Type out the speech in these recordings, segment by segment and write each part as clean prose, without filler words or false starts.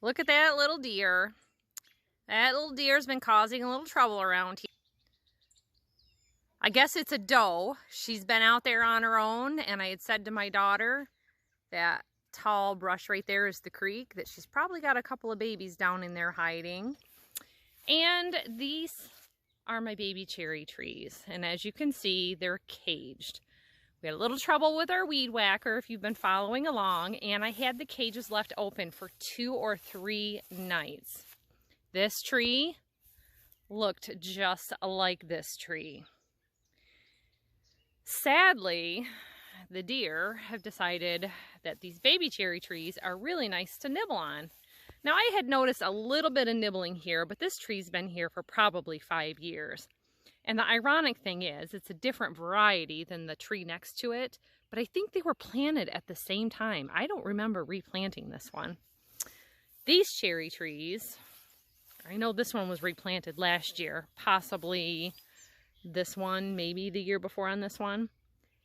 Look at that little deer. That little deer's been causing a little trouble around here. I guess it's a doe. She's been out there on her own, and I had said to my daughter that tall brush right there is the creek, that she's probably got a couple of babies down in there hiding. And these are my baby cherry trees, and as you can see, they're caged. We had a little trouble with our weed whacker if you've been following along, and I had the cages left open for 2 or 3 nights. This tree looked just like this tree. Sadly, the deer have decided that these baby cherry trees are really nice to nibble on. Now, I had noticed a little bit of nibbling here, but this tree's been here for probably 5 years. And the ironic thing is, it's a different variety than the tree next to it, but I think they were planted at the same time. I don't remember replanting this one. These cherry trees, I know this one was replanted last year, possibly this one, maybe the year before on this one,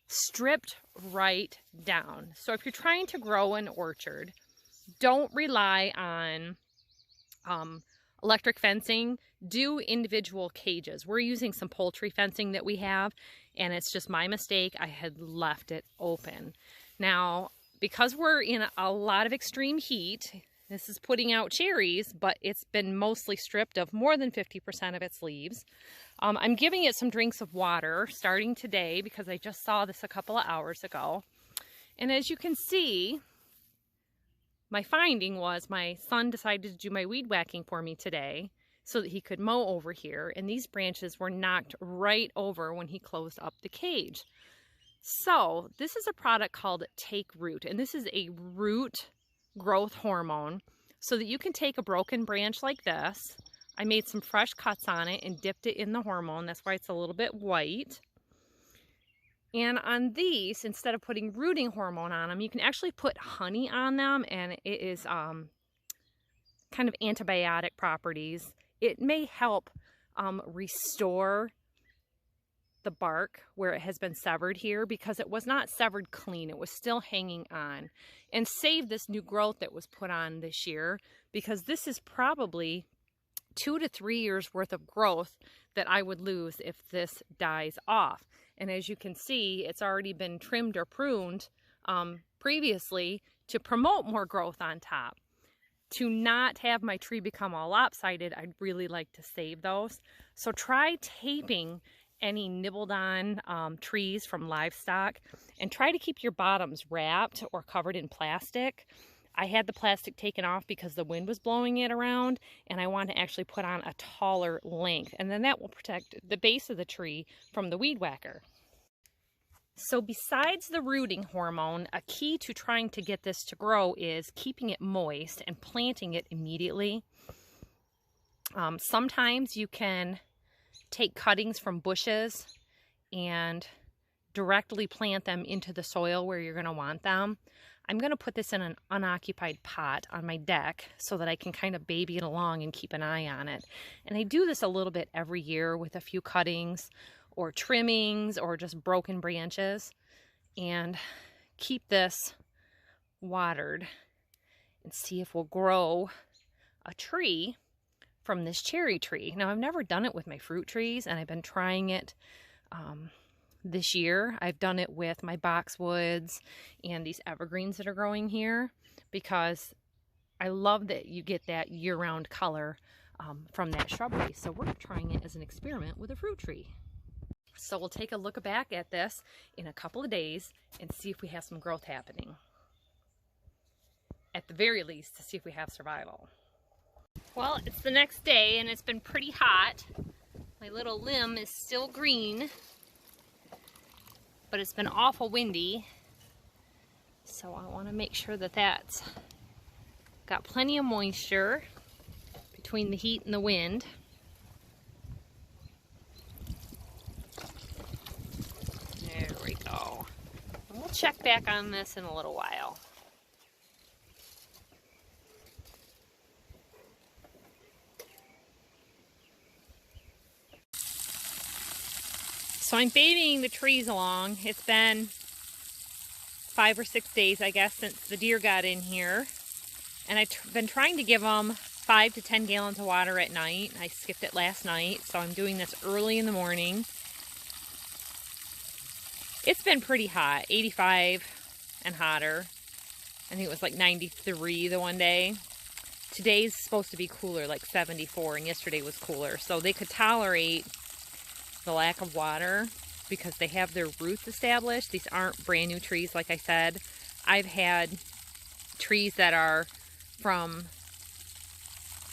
stripped right down. So if you're trying to grow an orchard, don't rely on electric fencing. Do individual cages. We're using some poultry fencing that we have, and it's just my mistake. I had left it open. Now, because we're in a lot of extreme heat, this is putting out cherries, but it's been mostly stripped of more than 50% of its leaves. I'm giving it some drinks of water starting today because I just saw this a couple of hours ago. And as you can see, my finding was my son decided to do my weed whacking for me today so that he could mow over here, and these branches were knocked right over when he closed up the cage. So this is a product called Take Root, and this is a root growth hormone so that you can take a broken branch like this. I made some fresh cuts on it and dipped it in the hormone. That's why it's a little bit white. And on these, instead of putting rooting hormone on them, you can actually put honey on them, and it is kind of antibiotic properties. It may help restore the bark where it has been severed here, because it was not severed clean. It was still hanging on, and save this new growth that was put on this year, because this is probably 2 to 3 years worth of growth that I would lose if this dies off. And as you can see, it's already been trimmed or pruned previously to promote more growth on top. To not have my tree become all lopsided, I'd really like to save those. So try taping any nibbled on trees from livestock, and try to keep your bottoms wrapped or covered in plastic. I had the plastic taken off because the wind was blowing it around, and I want to actually put on a taller length, and then that will protect the base of the tree from the weed whacker. So besides the rooting hormone, a key to trying to get this to grow is keeping it moist and planting it immediately. Sometimes you can take cuttings from bushes and directly plant them into the soil where you're going to want them. I'm going to put this in an unoccupied pot on my deck so that I can kind of baby it along and keep an eye on it. And I do this a little bit every year with a few cuttings or trimmings or just broken branches, and keep this watered and see if we'll grow a tree from this cherry tree. Now, I've never done it with my fruit trees, and I've been trying it this year. I've done it with my boxwoods and these evergreens that are growing here, because I love that you get that year-round color from that shrubbery. So we're trying it as an experiment with a fruit tree. So we'll take a look back at this in a couple of days and see if we have some growth happening. At the very least, to see if we have survival. Well, it's the next day and it's been pretty hot. My little limb is still green, but it's been awful windy. So I want to make sure that that's got plenty of moisture between the heat and the wind. There we go. And we'll check back on this in a little while. So I'm babying the trees along. It's been 5 or 6 days, I guess, since the deer got in here. And I've been trying to give them 5 to 10 gallons of water at night. I skipped it last night, so I'm doing this early in the morning. It's been pretty hot, 85 and hotter. I think it was like 93 the one day. Today's supposed to be cooler, like 74, and yesterday was cooler. So they could tolerate the lack of water because they have their roots established. These aren't brand new trees, like I said. I've had trees that are from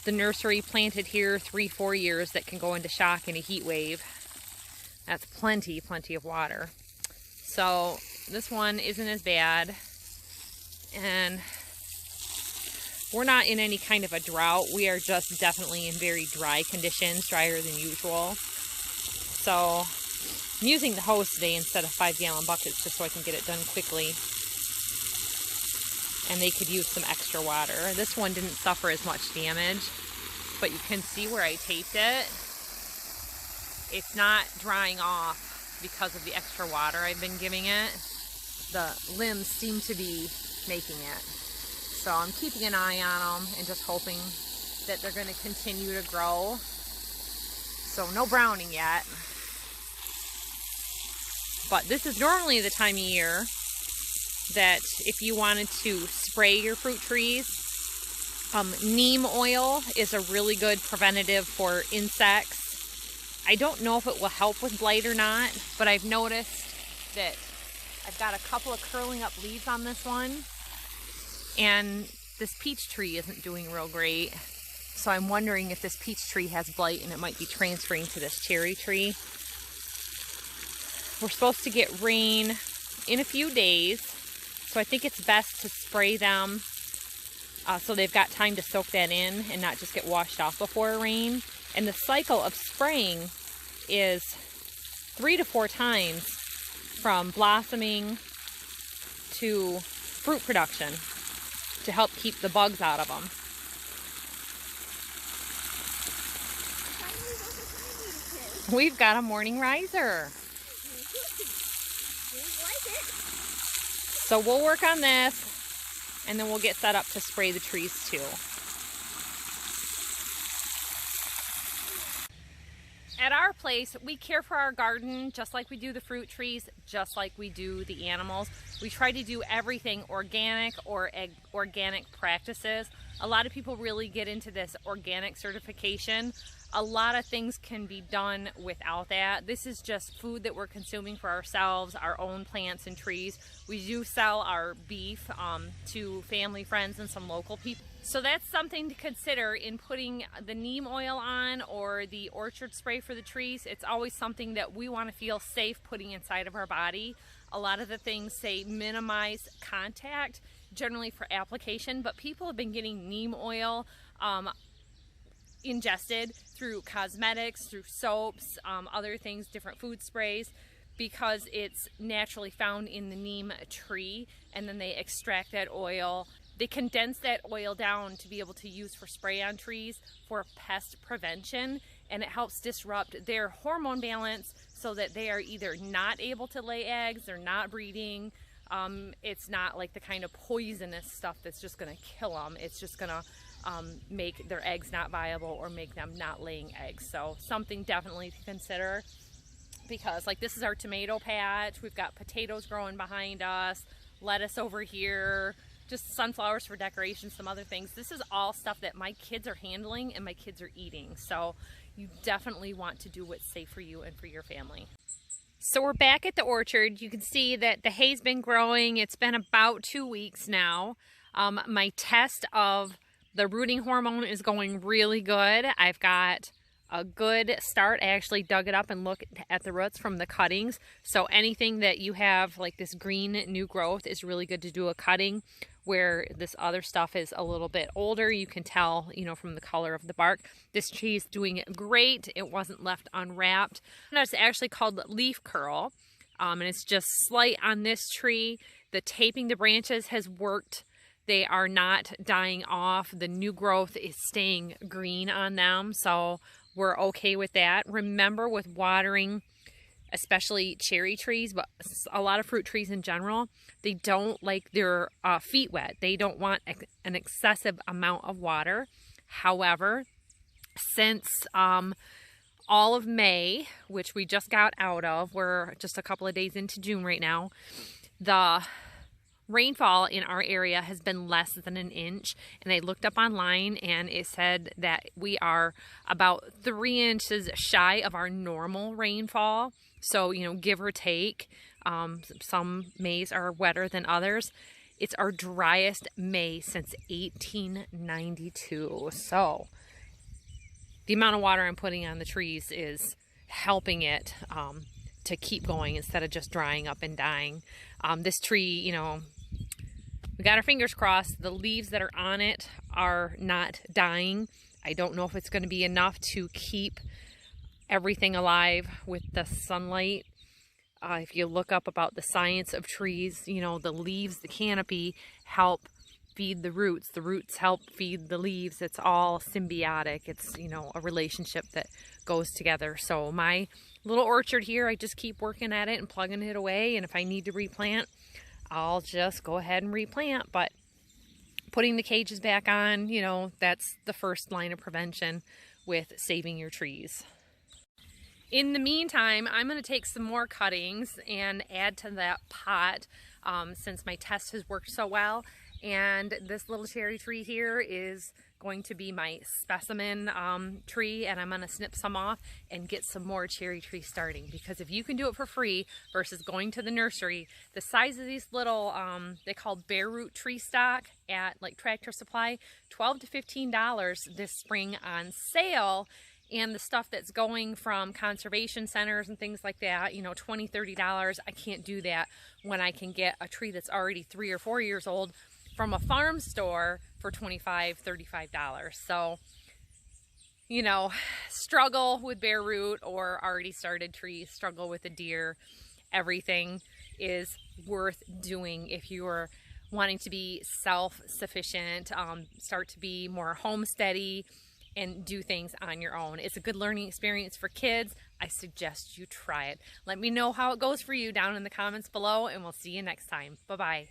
the nursery planted here 3-4 years that can go into shock in a heat wave. That's plenty of water. So this one isn't as bad. And we're not in any kind of a drought. We are just definitely in very dry conditions, drier than usual. So I'm using the hose today instead of 5-gallon buckets just so I can get it done quickly. And they could use some extra water. This one didn't suffer as much damage, but you can see where I taped it. It's not drying off because of the extra water I've been giving it. The limbs seem to be making it. So I'm keeping an eye on them and just hoping that they're going to continue to grow. So no browning yet. But this is normally the time of year that if you wanted to spray your fruit trees, neem oil is a really good preventative for insects. I don't know if it will help with blight or not, but I've noticed that I've got a couple of curling up leaves on this one, and this peach tree isn't doing real great. So I'm wondering if this peach tree has blight and it might be transferring to this cherry tree. We're supposed to get rain in a few days, so I think it's best to spray them so they've got time to soak that in and not just get washed off before rain. And the cycle of spraying is 3 to 4 times from blossoming to fruit production to help keep the bugs out of them. We've got a morning riser. So we'll work on this and then we'll get set up to spray the trees too. At our place, we care for our garden just like we do the fruit trees, just like we do the animals. We try to do everything organic or organic practices. A lot of people really get into this organic certification. A lot of things can be done without that. This is just food that we're consuming for ourselves, our own plants and trees. We do sell our beef to family, friends, and some local people. So that's something to consider in putting the neem oil on or the orchard spray for the trees. It's always something that we want to feel safe putting inside of our body. A lot of the things say minimize contact, generally for application, but people have been getting neem oil ingested through cosmetics, through soaps, other things, different food sprays, because it's naturally found in the neem tree, and then they extract that oil. They condense that oil down to be able to use for spray on trees for pest prevention, and it helps disrupt their hormone balance so that they are either not able to lay eggs, they're not breeding. It's not like the kind of poisonous stuff that's just going to kill them. It's just going to make their eggs not viable or make them not laying eggs. So something definitely to consider, because like this is our tomato patch. We've got potatoes growing behind us, lettuce over here, just sunflowers for decoration, some other things. This is all stuff that my kids are handling and my kids are eating. So you definitely want to do what's safe for you and for your family. So we're back at the orchard. You can see that the hay's been growing. It's been about 2 weeks now. My test of the rooting hormone is going really good. I've got a good start. I actually dug it up and looked at the roots from the cuttings. So anything that you have like this green new growth is really good to do a cutting, where this other stuff is a little bit older. You can tell, you know, from the color of the bark. This tree is doing great. It wasn't left unwrapped. And it's actually called leaf curl, and it's just slight on this tree. The taping the branches has worked. They are not dying off. The new growth is staying green on them, so we're okay with that. Remember, with watering, especially cherry trees, but a lot of fruit trees in general, they don't like their feet wet. They don't want an excessive amount of water. However, since all of May, which we just got out of, we're just a couple of days into June right now, the rainfall in our area has been less than an inch, and I looked up online and it said that we are about 3 inches shy of our normal rainfall. So, you know, give or take, some Mays are wetter than others. It's our driest May since 1892. So the amount of water I'm putting on the trees is helping it to keep going instead of just drying up and dying. This tree, you know, we got our fingers crossed. The leaves that are on it are not dying. I don't know if it's going to be enough to keep everything alive with the sunlight. If you look up about the science of trees, you know, the leaves, the canopy help feed the roots help feed the leaves. It's all symbiotic. It's, you know, a relationship that goes together. So my little orchard here, I just keep working at it and plugging it away, and if I need to replant, I'll just go ahead and replant. But putting the cages back on, you know, that's the first line of prevention with saving your trees. In the meantime, I'm going to take some more cuttings and add to that pot since my test has worked so well. And this little cherry tree here is going to be my specimen tree, and I'm going to snip some off and get some more cherry trees starting, because if you can do it for free versus going to the nursery, the size of these little they call bare root tree stock at like Tractor Supply, $12 to $15 this spring on sale. And the stuff that's going from conservation centers and things like that, you know, $20, $30, I can't do that when I can get a tree that's already 3 or 4 years old from a farm store for $25, $35. So, you know, struggle with bare root or already started trees, struggle with a deer. Everything is worth doing if you're wanting to be self-sufficient, start to be more homesteady, and do things on your own. It's a good learning experience for kids. I suggest you try it. Let me know how it goes for you down in the comments below, and we'll see you next time. Bye-bye.